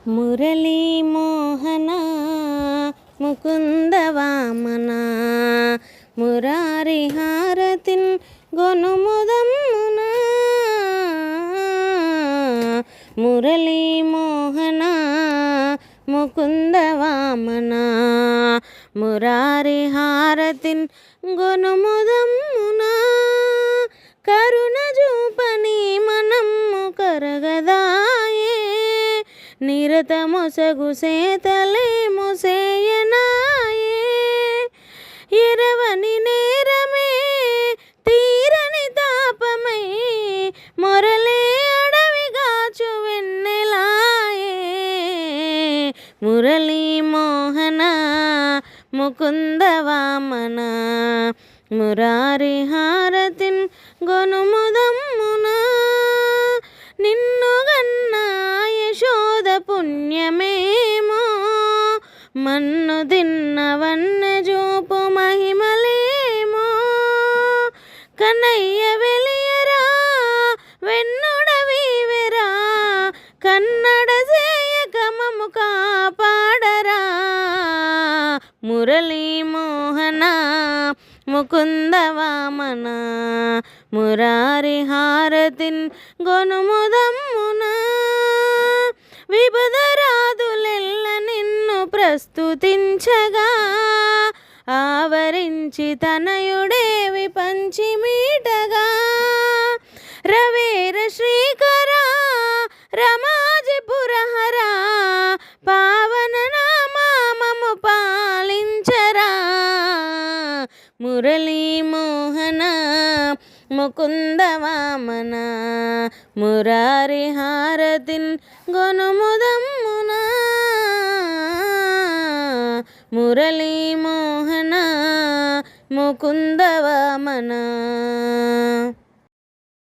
మురళీ మోహన ముకుంద వామన మురారి హారతిన్ గొనుముదమ్మున మురళీ మోహన ముకుంద వామన మురారి హారతిన్ గొనుముదమ్మున కరుణ చూపని మనమ్ము కరగదాయే నిరత మొసగు సేతలే మొసేయనాయే ఎరవని నేరమే తీరని తాపమై మొరలే అడవిగాచు వెన్నెలాయే మురళీ మోహన ముకుంద వామన మురారి హారతిన్ గొనుముదమ్మున నిన్ను గన్న యశోద పుణ్యమేమో మన్ను దిన్నవన్న జూపు మహిమలేమో కన్నయ్య వెలియరా వెన్నుడ వీవెరా కన్నడ సేయక మము కాపాడరా మురళీ మోహన ముకుంద వామన మురారి హారతిన్ గొనుముదమ్మున విపదరాదులెల్ల నిన్ను ప్రస్తుతించగా ఆవరించి తనయుడేవి పంచి మీటగా రవేర శ్రీకర రమాజిపురహర పావన నామము పాలించరా మురళీ మోహన ముకుంద వామన మురారి హారతిన్ గొనుముదమ్మున మురళీ మోహన ముకుంద వామన.